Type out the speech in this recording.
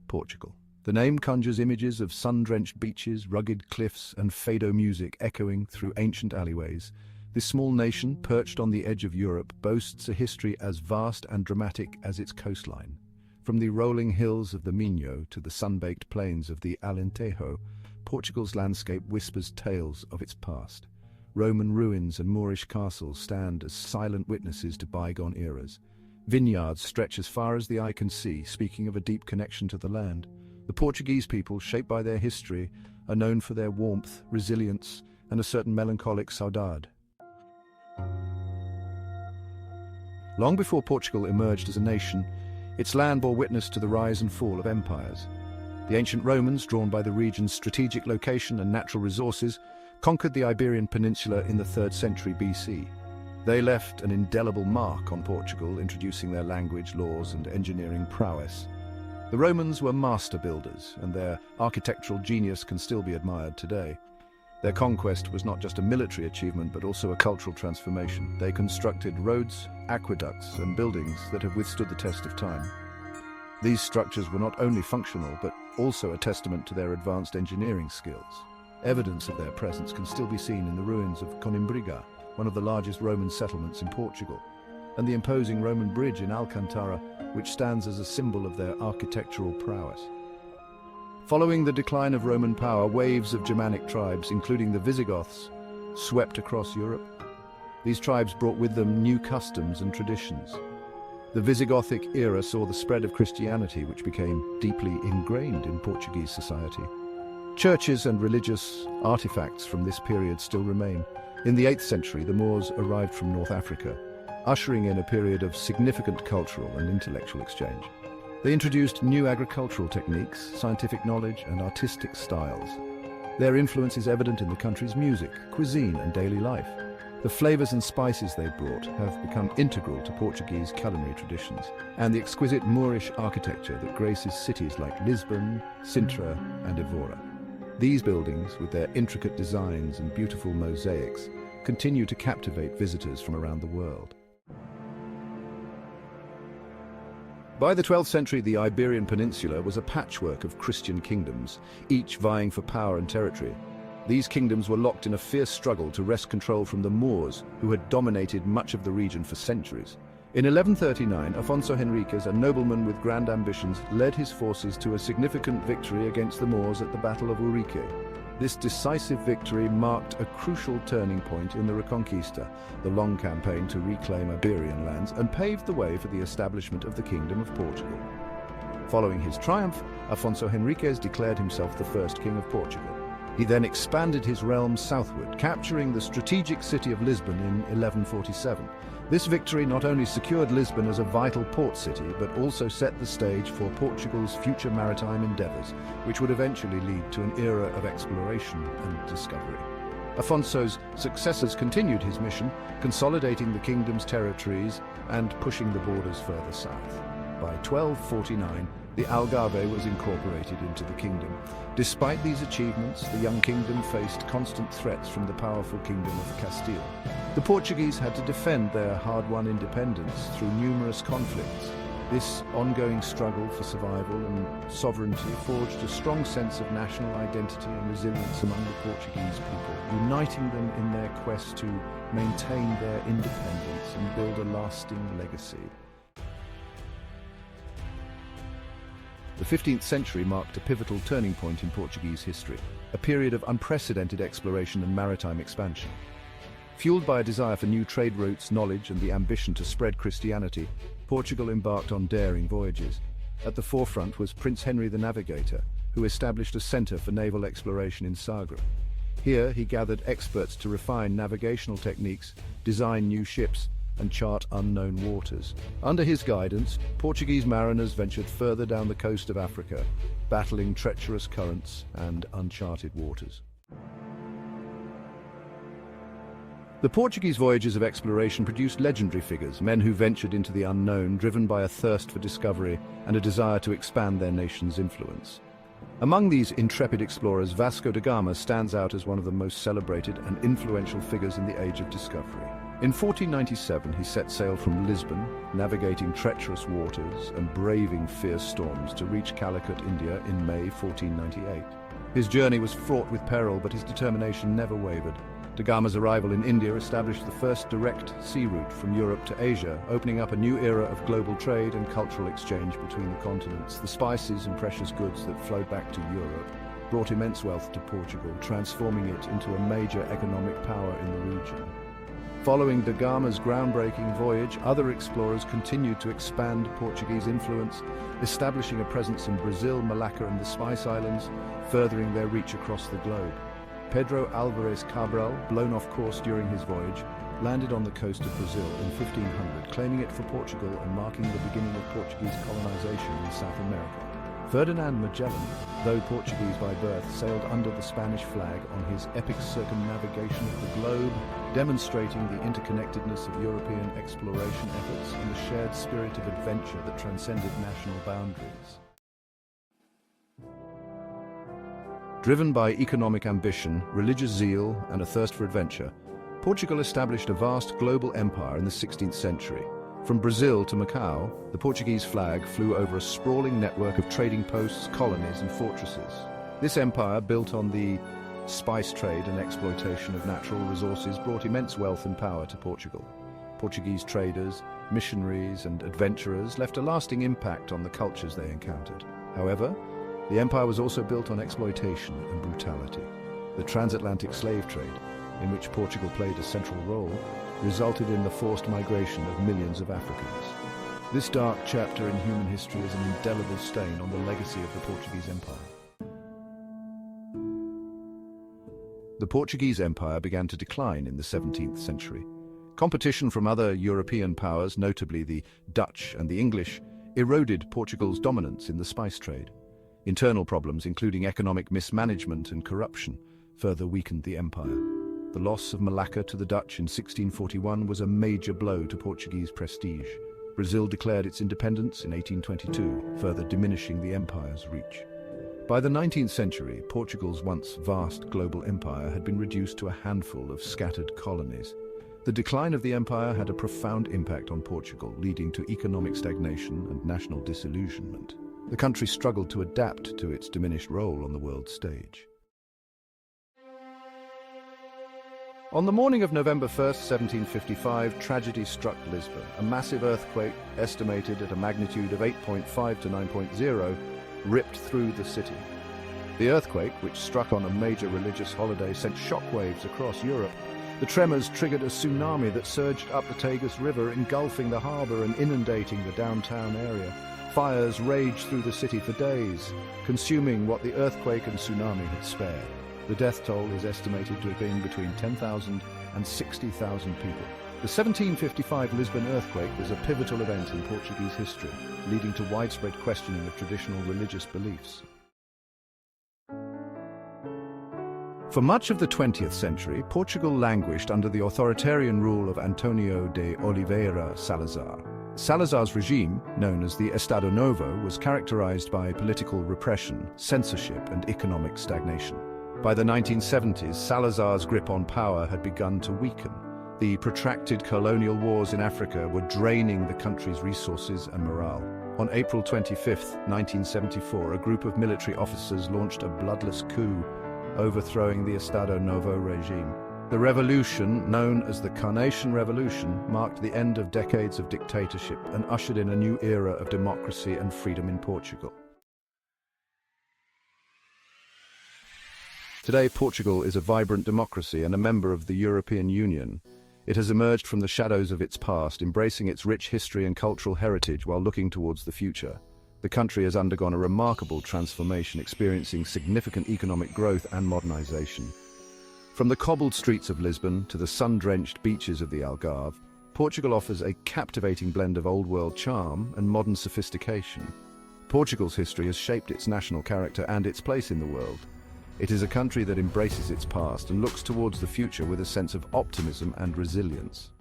Portugal. The name conjures images of sun-drenched beaches, rugged cliffs, and fado music echoing through ancient alleyways. This small nation, perched on the edge of Europe, boasts a history as vast and dramatic as its coastline. From the rolling hills of the Minho to the sun-baked plains of the Alentejo, Portugal's landscape whispers tales of its past. Roman ruins and Moorish castles stand as silent witnesses to bygone eras. Vineyards stretch as far as the eye can see, speaking of a deep connection to the land. The Portuguese people, shaped by their history, are known for their warmth, resilience, and a certain melancholic saudade. Long before Portugal emerged as a nation, its land bore witness to the rise and fall of empires. The ancient Romans, drawn by the region's strategic location and natural resources, conquered the Iberian Peninsula in the 3rd century BC. They left an indelible mark on Portugal, introducing their language, laws, and engineering prowess. The Romans were master builders, and their architectural genius can still be admired today. Their conquest was not just a military achievement, but also a cultural transformation. They constructed roads, aqueducts, and buildings that have withstood the test of time. These structures were not only functional, but also a testament to their advanced engineering skills. Evidence of their presence can still be seen in the ruins of Coimbra, one of the largest Roman settlements in Portugal, and the imposing Roman bridge in Alcantara, which stands as a symbol of their architectural prowess. Following the decline of Roman power, waves of Germanic tribes, including the Visigoths, swept across Europe. These tribes brought with them new customs and traditions. The Visigothic era saw the spread of Christianity, which became deeply ingrained in Portuguese society. Churches and religious artifacts from this period still remain. In the 8th century, the Moors arrived from North Africa, ushering in a period of significant cultural and intellectual exchange. They introduced new agricultural techniques, scientific knowledge, and artistic styles. Their influence is evident in the country's music, cuisine, and daily life. The flavors and spices they brought have become integral to Portuguese culinary traditions, and the exquisite Moorish architecture that graces cities like Lisbon, Sintra, and Évora. These buildings, with their intricate designs and beautiful mosaics, continue to captivate visitors from around the world. By the 12th century, the Iberian Peninsula was a patchwork of Christian kingdoms, each vying for power and territory. These kingdoms were locked in a fierce struggle to wrest control from the Moors, who had dominated much of the region for centuries. In 1139, Afonso Henriques, a nobleman with grand ambitions, led his forces to a significant victory against the Moors at the Battle of Urique. This decisive victory marked a crucial turning point in the Reconquista, the long campaign to reclaim Iberian lands, and paved the way for the establishment of the Kingdom of Portugal. Following his triumph, Afonso Henriques declared himself the first king of Portugal. He then expanded his realm southward, capturing the strategic city of Lisbon in 1147. This victory not only secured Lisbon as a vital port city, but also set the stage for Portugal's future maritime endeavors, which would eventually lead to an era of exploration and discovery. Afonso's successors continued his mission, consolidating the kingdom's territories and pushing the borders further south. By 1249, the Algarve was incorporated into the kingdom. Despite these achievements, the young kingdom faced constant threats from the powerful Kingdom of Castile. The Portuguese had to defend their hard-won independence through numerous conflicts. This ongoing struggle for survival and sovereignty forged a strong sense of national identity and resilience among the Portuguese people, uniting them in their quest to maintain their independence and build a lasting legacy. The 15th century marked a pivotal turning point in Portuguese history, a period of unprecedented exploration and maritime expansion. Fueled by a desire for new trade routes, knowledge, and the ambition to spread Christianity, Portugal embarked on daring voyages. At the forefront was Prince Henry the Navigator, who established a center for naval exploration in Sagres. Here he gathered experts to refine navigational techniques, design new ships, and chart unknown waters. Under his guidance, Portuguese mariners ventured further down the coast of Africa, battling treacherous currents and uncharted waters. The Portuguese voyages of exploration produced legendary figures, men who ventured into the unknown, driven by a thirst for discovery and a desire to expand their nation's influence. Among these intrepid explorers, Vasco da Gama stands out as one of the most celebrated and influential figures in the Age of Discovery. In 1497, he set sail from Lisbon, navigating treacherous waters and braving fierce storms to reach Calicut, India in May 1498. His journey was fraught with peril, but his determination never wavered. Da Gama's arrival in India established the first direct sea route from Europe to Asia, opening up a new era of global trade and cultural exchange between the continents. The spices and precious goods that flowed back to Europe brought immense wealth to Portugal, transforming it into a major economic power in the region. Following Da Gama's groundbreaking voyage, other explorers continued to expand Portuguese influence, establishing a presence in Brazil, Malacca and the Spice Islands, furthering their reach across the globe. Pedro Álvares Cabral, blown off course during his voyage, landed on the coast of Brazil in 1500, claiming it for Portugal and marking the beginning of Portuguese colonization in South America. Ferdinand Magellan, though Portuguese by birth, sailed under the Spanish flag on his epic circumnavigation of the globe, demonstrating the interconnectedness of European exploration efforts and the shared spirit of adventure that transcended national boundaries. Driven by economic ambition, religious zeal, and a thirst for adventure, Portugal established a vast global empire in the 16th century. From Brazil to Macau, the Portuguese flag flew over a sprawling network of trading posts, colonies, and fortresses. This empire, built on the spice trade and exploitation of natural resources, brought immense wealth and power to Portugal. Portuguese traders, missionaries, and adventurers left a lasting impact on the cultures they encountered. However, the empire was also built on exploitation and brutality. The transatlantic slave trade, in which Portugal played a central role, resulted in the forced migration of millions of Africans. This dark chapter in human history is an indelible stain on the legacy of the Portuguese Empire. The Portuguese Empire began to decline in the 17th century. Competition from other European powers, notably the Dutch and the English, eroded Portugal's dominance in the spice trade. Internal problems, including economic mismanagement and corruption, further weakened the empire. The loss of Malacca to the Dutch in 1641 was a major blow to Portuguese prestige. Brazil declared its independence in 1822, further diminishing the empire's reach. By the 19th century, Portugal's once vast global empire had been reduced to a handful of scattered colonies. The decline of the empire had a profound impact on Portugal, leading to economic stagnation and national disillusionment. The country struggled to adapt to its diminished role on the world stage. On the morning of November 1st, 1755, tragedy struck Lisbon. A massive earthquake, estimated at a magnitude of 8.5 to 9.0, ripped through the city. The earthquake, which struck on a major religious holiday, sent shockwaves across Europe. The tremors triggered a tsunami that surged up the Tagus River, engulfing the harbor and inundating the downtown area. Fires raged through the city for days, consuming what the earthquake and tsunami had spared. The death toll is estimated to have been between 10,000 and 60,000 people. The 1755 Lisbon earthquake was a pivotal event in Portuguese history, leading to widespread questioning of traditional religious beliefs. For much of the 20th century, Portugal languished under the authoritarian rule of António de Oliveira Salazar. Salazar's regime, known as the Estado Novo, was characterized by political repression, censorship, and economic stagnation. By the 1970s, Salazar's grip on power had begun to weaken. The protracted colonial wars in Africa were draining the country's resources and morale. On April 25, 1974, a group of military officers launched a bloodless coup, overthrowing the Estado Novo regime. The revolution, known as the Carnation Revolution, marked the end of decades of dictatorship and ushered in a new era of democracy and freedom in Portugal. Today, Portugal is a vibrant democracy and a member of the European Union. It has emerged from the shadows of its past, embracing its rich history and cultural heritage while looking towards the future. The country has undergone a remarkable transformation, experiencing significant economic growth and modernization. From the cobbled streets of Lisbon to the sun-drenched beaches of the Algarve, Portugal offers a captivating blend of old-world charm and modern sophistication. Portugal's history has shaped its national character and its place in the world. It is a country that embraces its past and looks towards the future with a sense of optimism and resilience.